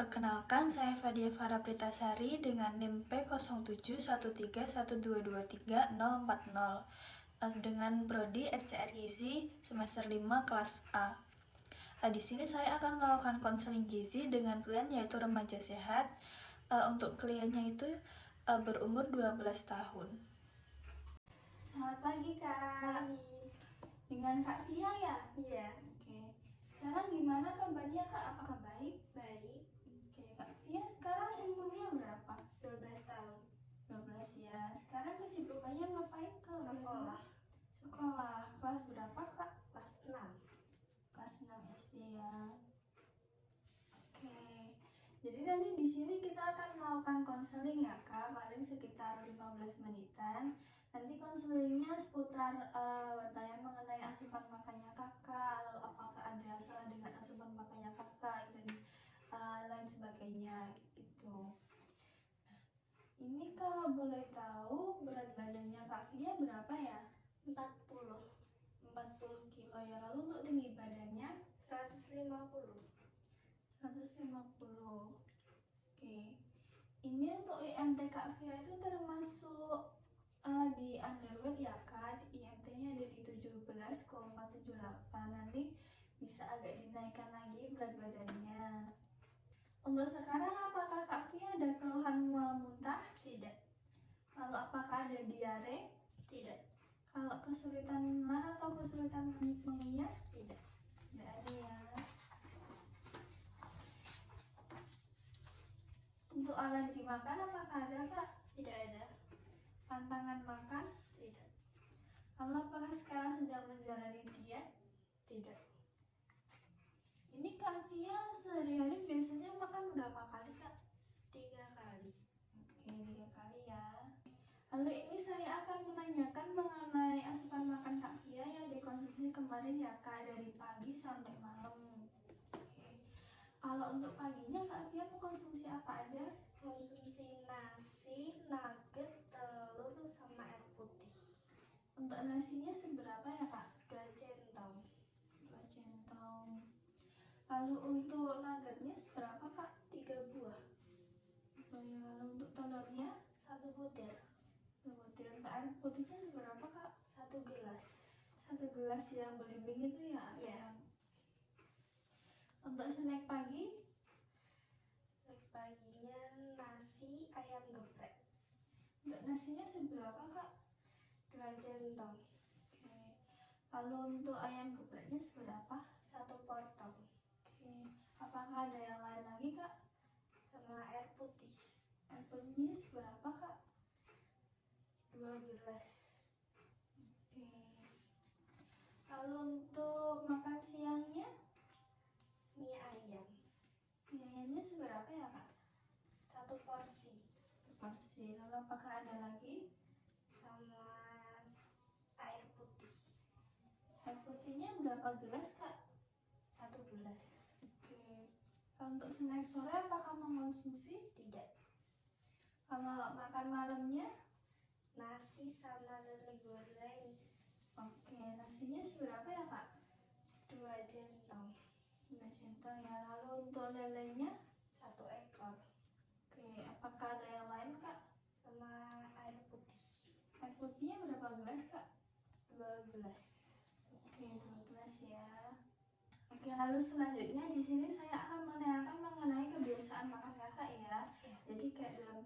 Perkenalkan, saya Fadia Farah Pritasari dengan NIM P071312234040 dengan prodi STR Gizi semester 5 kelas A. Di sini saya akan melakukan konseling gizi dengan klien yaitu remaja sehat. Untuk kliennya itu berumur 12 tahun. Selamat pagi, Kak. Dengan Kak Fia ya? Iya. Oke. Sekarang gimana kabarnya, Kak? Apakah baik? Baik. Oke, Kak Fia sekarang umurnya berapa? 12 tahun. 12 ya. Sekarang kesibukannya ngapain kalau boleh tahu? Sekolah. Sekolah. Kelas berapa, Kak? Kelas 6. Kelas 6 SD ya. Oke. Jadi nanti di sini kita akan melakukan konseling ya, Kak. Paling sekitar 15 menitan. Nanti konselingnya seputar bertanya mengenai asupan makannya Kakak, lalu apakah ada salah dengan asupan makannya Kakak dan lain sebagainya gitu. Ini kalau boleh tahu berat badannya Kak Fia berapa ya? 40 kilo ya. Lalu untuk tinggi badannya 150. 150. Oke. Ini untuk IMT Kak Fia itu termasuk di underweight ya Kak. IMT-nya ada di 17,78. Nanti bisa agak dinaikkan lagi berat badannya. Untuk sekarang apakah Kak Fia ada keluhan mual muntah? Tidak. Lalu apakah ada diare? Tidak. Kalau kesulitan menahan atau kesulitan mengunyah? Tidak. Tidak ada ya. Untuk alergi makan apakah ada, Kak? Tidak ada. Pantangan makan? Tidak. Lalu apakah sekarang sedang menjalani diet? Tidak. Ini Kak Fia sehari-hari biasanya makan berapa kali, Kak? 3 kali. Oke, 3 kali ya. Lalu ini saya akan menanyakan mengenai asupan makan Kak Fia yang dikonsumsi kemarin ya Kak, dari pagi sampai malam. Oke. Kalau untuk paginya Kak Fia mengkonsumsi apa aja? Konsumsi nasi, nugget, telur, sama air putih. Untuk nasinya seberapa ya Kak? 2 centong. 2 centong. Lalu untuk nuggetnya seberapa Kak? 3 buah. Lalu untuk telurnya? 1 butir. 1 butir. Untuk air putihnya seberapa Kak? 1 gelas. 1 gelas yang belimbing itu ya? Ya. Untuk snack pagi? Paginya nasi, ayam geprek. Untuk nasinya seberapa Kak? 2 centong. Oke. Lalu untuk ayam gepreknya seberapa? 1 potong. Oke. Apakah ada yang lain lagi Kak? Sama air putih. Air putihnya seberapa Kak? 2 gelas. Oke. Lalu untuk makan siangnya? Mie ayam. Mie ayamnya seberapa ya Kak? 1 porsi. 1 porsi. Lalu apakah ada lagi? Sama air putih. Air putihnya berapa gelas Kak? 1 gelas. Oke. Kalau untuk snack sore apakah mengkonsumsi? Tidak. Kalau makan malamnya? Nasi sama lele goreng. Oke, nasinya seberapa ya Kak? 2 centong. 2 centong ya. Lalu untuk lelenya? 1 ekor. Oke, apakah ada yang lain Kak? Sama air putih. Air putihnya berapa gelas Kak? 2 gelas. Oke, 2 gelas ya. Oke, lalu selanjutnya di sini saya akan menanyakan mengenai kebiasaan makan Kakak ya. Jadi kayak dalam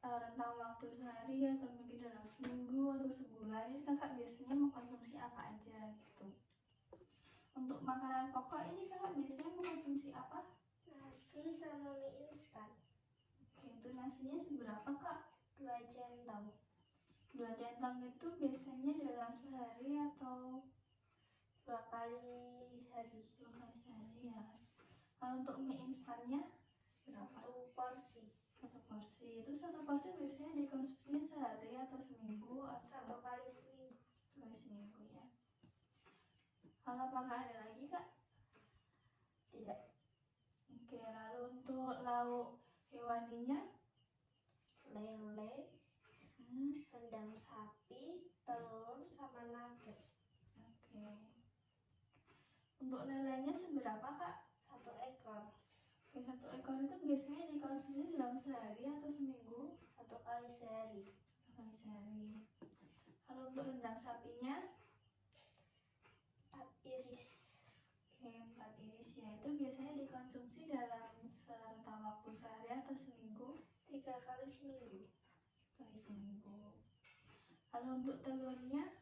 rentang waktu sehari atau mungkin dalam seminggu atau sebulan ini Kakak biasanya mengkonsumsi apa aja gitu. Untuk makanan pokok ini Kakak biasanya mengkonsumsi apa? Nasi sama mie instan. Oke, itu nasinya seberapa Kak? 2 centong. 2 centang itu biasanya dalam sehari atau 2 kali sehari. 2 kali sehari ya. Kalau untuk mie instannya berapa? 1 porsi. 1 porsi. Itu 1 porsi biasanya dikonsumsinya sehari atau seminggu atau 1 kali seminggu. 1 kali seminggu ya. Kalau apakah ada lagi Kak? Tidak. Oke, lalu untuk lauk hewaninya? Lele, rendang sapi, telur, sama nugget. Oke. Untuk lelenya seberapa Kak? 1 ekor. Oke, 1 ekor ekor itu biasanya dikonsumsi dalam sehari atau seminggu? 1 kali sehari. 1 kali sehari. Kalau untuk rendang sapinya? 4 iris. Oke, 4 iris ya. Itu biasanya dikonsumsi dalam rentang waktu sehari atau seminggu? 3 kali seminggu. 3 kali seminggu. Kalau untuk telurnya?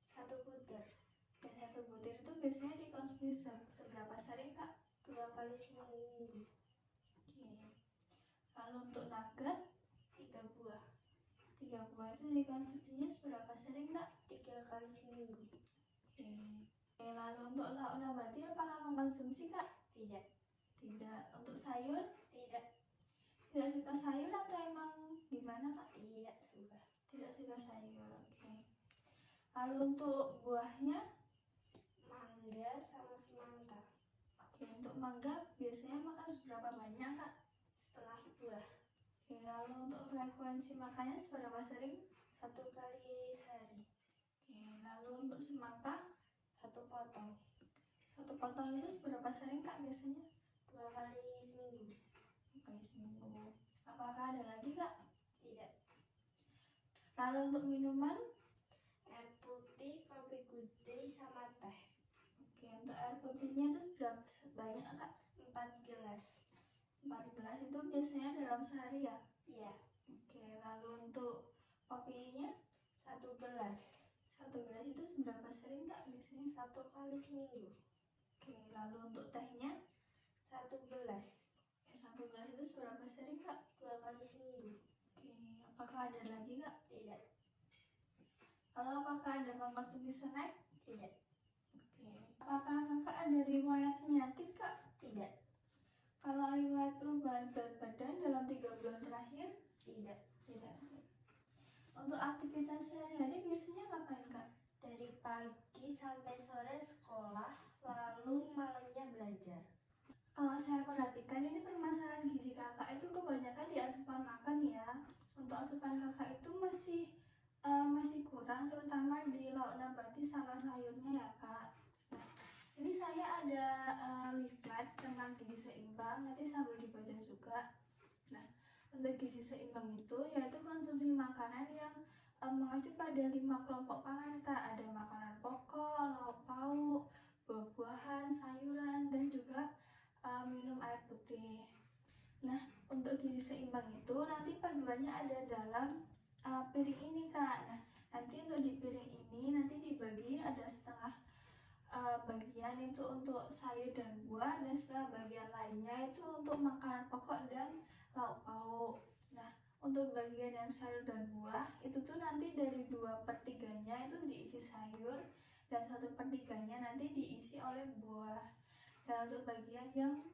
1 butir. Dan 1 butir itu biasanya dikonsumsi seberapa sering, Kak? 2 kali seminggu. Oke. Lalu untuk nugget? 3 buah. 3 buah itu dikonsumsinya seberapa sering, Kak? 3 kali seminggu. Oke. Lalu untuk lauk nabati apakah mengkonsumsi, Kak? Tidak. Tidak. Untuk sayur? Tidak. Tidak suka sayur atau emang gimana, Kak? Tidak suka. Tidak suka sayur. Oke. Lalu untuk buahnya? Mangga sama semangka. Oke. Untuk mangga biasanya makan seberapa banyak, Kak? Setengah buah. Oke. Lalu untuk frekuensi makannya seberapa sering? 1 kali sehari. Oke. Lalu untuk semangka? 1 potong. 1 potong itu seberapa sering, Kak, biasanya? 2 kali seminggu. 2 kali seminggu. Apakah ada lagi, Kak? Tidak. Lalu untuk minuman? Air putih, kopi gudeg, sama teh. Oke, untuk air putihnya itu berapa banyak, Kak? 4 gelas. 4 gelas itu biasanya dalam sehari ya? Iya. Oke, lalu untuk kopinya? 1 gelas. 1 gelas itu seberapa sering, Kak, biasanya? 1 kali seminggu. Oke, lalu untuk tehnya? 1 gelas. 1 gelas itu seberapa sering, Kak? 2 kali seminggu. Oke, apakah ada lagi, Kak? Tidak. Lalu apakah ada mengkonsumsi snack? Tidak. Oke, apakah Kakak ada riwayat penyakit, Kak? Tidak. Kalau riwayat perubahan berat badan dalam 3 bulan terakhir? Tidak. Tidak. Untuk aktivitas sehari-hari biasanya ngapain, Kak? Dari pagi sampai sore sekolah, lalu malamnya belajar. Kalau saya perhatikan ini permasalahan gizi Kakak itu kebanyakan di asupan makan ya. Untuk asupan Kakak itu masih kurang, terutama di lauk nabati sama sayurnya ya, Kak. Nah, ini saya ada leaflet tentang gizi seimbang, nanti sambil dibaca juga. Nah, untuk gizi seimbang itu yaitu konsumsi makanan yang mengacu pada 5 kelompok pangan, Kak. Ada makanan pokok, lauk pauk, buah-buahan, sayuran, dan juga minum air putih. Nah, untuk gizi seimbang itu nanti panduannya ada dalam piring ini, Kak. Nah, nanti untuk di piring ini nanti dibagi ada setengah bagian itu untuk sayur dan buah, dan setengah bagian lainnya itu untuk makanan pokok dan lauk pauk. Nah, untuk bagian yang sayur dan buah itu tuh nanti dari 2/3-nya itu diisi sayur dan 1/3-nya nanti diisi oleh buah. Dan untuk bagian yang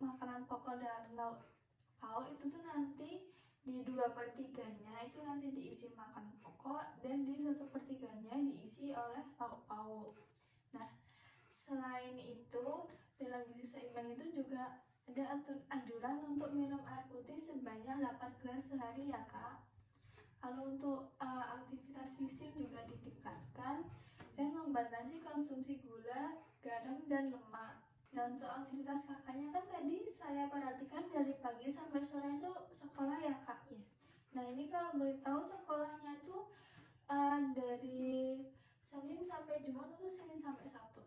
makanan pokok dan lauk pauk itu tuh nanti di 2/3-nya itu nanti diisi makanan pokok dan di 1/3-nya diisi oleh lauk pauk. Nah, selain itu dalam gizi seimbang itu juga ada anjuran untuk minum air putih sebanyak 8 gelas sehari ya, Kak. Lalu untuk aktivitas fisik juga ditingkatkan dan membatasi konsumsi gula, garam, dan lemak. Dan untuk aktivitas Kakaknya kan tadi saya perhatikan dari pagi sampai sore itu sekolah ya, Kak? Iya. Nah, ini kalau boleh tahu sekolahnya tuh dari Senin sampai Jumat atau Senin sampai Sabtu?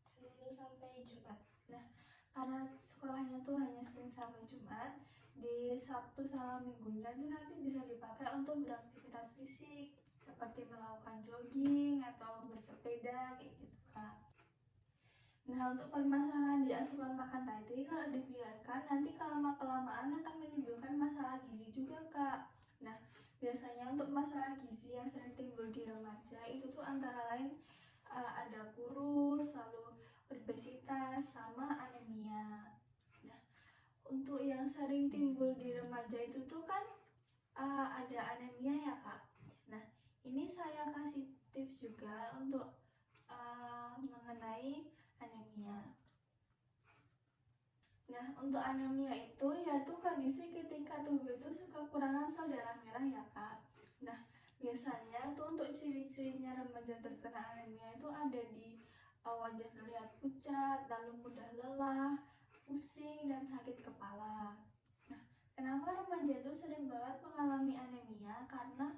Senin sampai Jumat. Nah, karena sekolahnya tuh hanya Senin sampai Jumat, di Sabtu sama Minggunya itu nanti bisa dipakai untuk beraktivitas fisik seperti melakukan jogging atau bersepeda kayak gitu, Kak. Nah, untuk permasalahan di asupan makan tadi kalau dibiarkan nanti kelamaan akan menimbulkan masalah gizi juga, Kak. Nah, biasanya untuk masalah gizi yang sering timbul di remaja itu tuh antara lain ada kurus, lalu obesitas, sama anemia. Nah, untuk yang sering timbul di remaja itu tuh kan ada anemia ya, Kak. Nah, ini saya kasih tips juga untuk mengenai anemia. Nah, untuk anemia itu yaitu kondisi ketika tubuh itu kekurangan sel darah merah ya, Kak. Nah, biasanya tuh untuk ciri-cirinya remaja terkena anemia itu ada di wajah terlihat pucat, lalu mudah lelah, pusing, dan sakit kepala. remaja itu sering banget mengalami anemia karena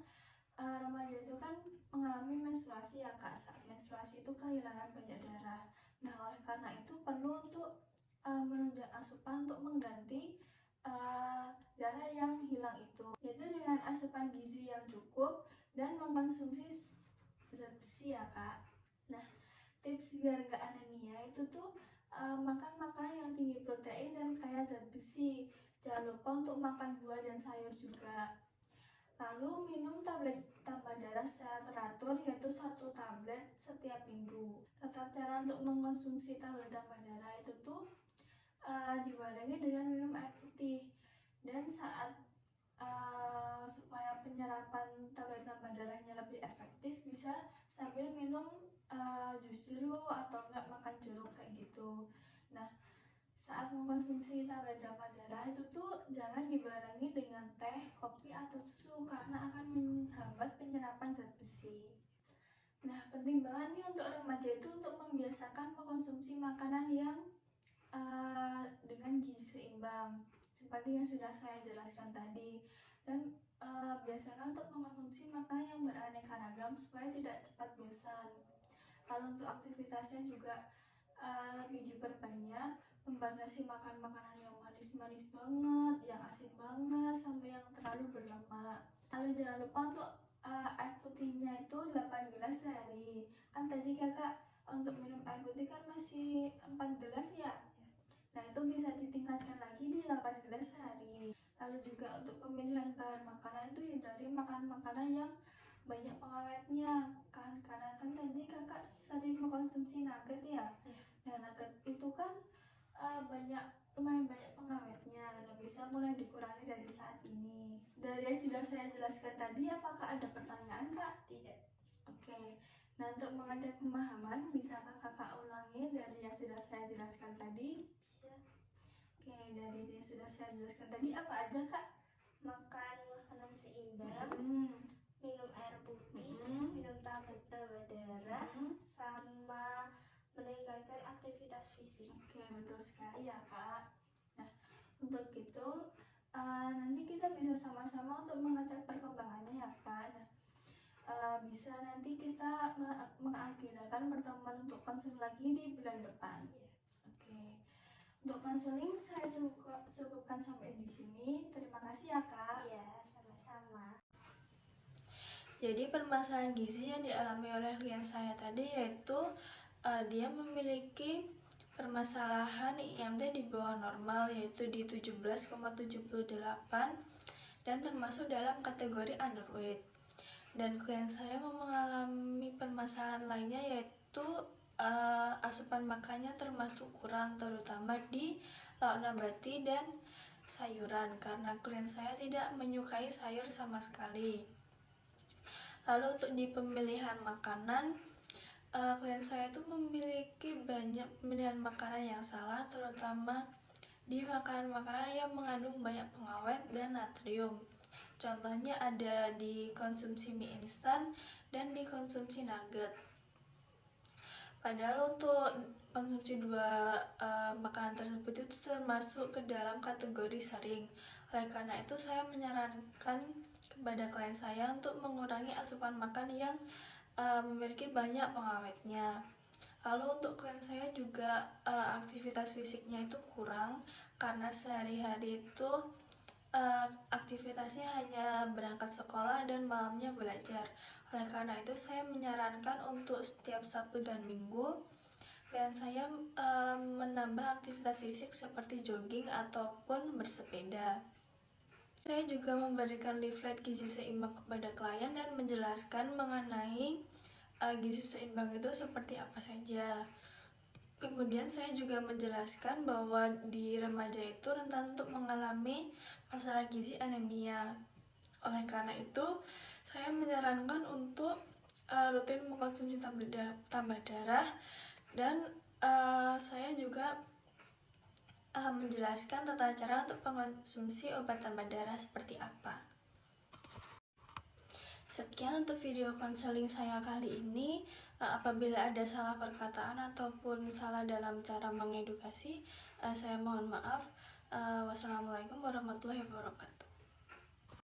remaja itu kan mengalami menstruasi ya Kak. Saat menstruasi itu kehilangan banyak darah. Nah, oleh karena itu perlu untuk menunjang asupan untuk mengganti darah yang hilang itu, yaitu dengan asupan gizi yang cukup dan mengkonsumsi zat besi ya Kak. Nah, tips biar gak anemia itu tuh makan makanan yang tinggi protein dan kaya zat besi. Jangan lupa untuk makan buah dan sayur juga. Lalu minum tablet tambah darah secara teratur, yaitu 1 tablet setiap minggu. Tata cara untuk mengkonsumsi tablet tambah darah itu tuh dibarengi dengan minum air putih. Dan saat supaya penyerapan tablet tambah darahnya lebih efektif, bisa sambil minum jus jeruk atau enggak makan jeruk kayak gitu. Nah, saat mengkonsumsi tablet tambah darah itu tuh jangan dibarengi dengan teh, kopi, atau susu karena akan menghambat penyerapan zat besi. Nah, penting banget nih untuk remaja itu untuk membiasakan mengkonsumsi makanan yang dengan gizi seimbang seperti yang sudah saya jelaskan tadi, dan biasakan untuk mengkonsumsi makanan yang beraneka ragam supaya tidak cepat bosan. Lalu untuk aktivitasnya juga lebih diperbanyak, membatasi makan makanan yang manis-manis banget, yang asin banget, sampai yang terlalu berlemak. Lalu jangan lupa untuk air putihnya itu 8 gelas sehari. Kan tadi kakak untuk minum air putih kan masih 4 gelas ya. Nah, itu bisa ditingkatkan lagi di 8 gelas sehari. Lalu juga untuk pemilihan bahan makanan itu hindari makan makanan yang banyak pengawetnya kan, karena kan tadi kakak sering mengkonsumsi nugget ya. Nah, nugget itu kan lumayan banyak pengawetnya. Nah, bisa mulai dikurangi dari saat ini. Dari yang sudah saya jelaskan tadi, apakah ada pertanyaan Kak? Tidak. Oke. Nah, untuk mengecek pemahaman, bisakah kakak ulangi dari yang sudah saya jelaskan tadi? Bisa. Oke, dari yang sudah saya jelaskan tadi apa aja Kak? Makan makanan seimbang, minum air putih, minum tablet tambah darah, sama meningkatkan aktivitas fisik. Oke, betul sekali ya Kak. Nah, untuk itu nanti kita bisa sama-sama untuk mengecek perkembangannya ya Kak. Nah, bisa nanti kita mengagendakan pertemuan untuk konseling lagi di bulan depan. Oke. Untuk konseling saya cukupkan sampai di sini. Terima kasih ya Kak. Iya, sama-sama. Jadi permasalahan gizi yang dialami oleh klien saya tadi yaitu dia memiliki permasalahan IMT di bawah normal, yaitu di 17,78 dan termasuk dalam kategori underweight. Dan klien saya mengalami permasalahan lainnya yaitu asupan makannya termasuk kurang, terutama di lauk nabati dan sayuran, karena klien saya tidak menyukai sayur sama sekali. Lalu untuk di pemilihan makanan, klien saya itu memiliki banyak pemilihan makanan yang salah, terutama di makanan-makanan yang mengandung banyak pengawet dan natrium. Contohnya ada di konsumsi mie instan dan di konsumsi nugget. Padahal untuk konsumsi dua makanan tersebut itu termasuk ke dalam kategori sering. Oleh karena itu saya menyarankan kepada klien saya untuk mengurangi asupan makan yang memiliki banyak pengawetnya. Lalu untuk klien saya juga aktivitas fisiknya itu kurang, karena sehari-hari itu aktivitasnya hanya berangkat sekolah dan malamnya belajar. Oleh karena itu saya menyarankan untuk setiap Sabtu dan Minggu klien saya menambah aktivitas fisik seperti jogging ataupun bersepeda. Saya juga memberikan leaflet gizi seimbang kepada klien dan menjelaskan mengenai gizi seimbang itu seperti apa saja. Kemudian saya juga menjelaskan bahwa di remaja itu rentan untuk mengalami masalah gizi anemia. Oleh karena itu, saya menyarankan untuk rutin mengkonsumsi tambah darah, dan saya juga menjelaskan tata cara untuk mengkonsumsi obat tambah darah seperti apa. Sekian untuk video konseling saya kali ini. Apabila ada salah perkataan ataupun salah dalam cara mengedukasi, saya mohon maaf. Wassalamualaikum warahmatullahi wabarakatuh.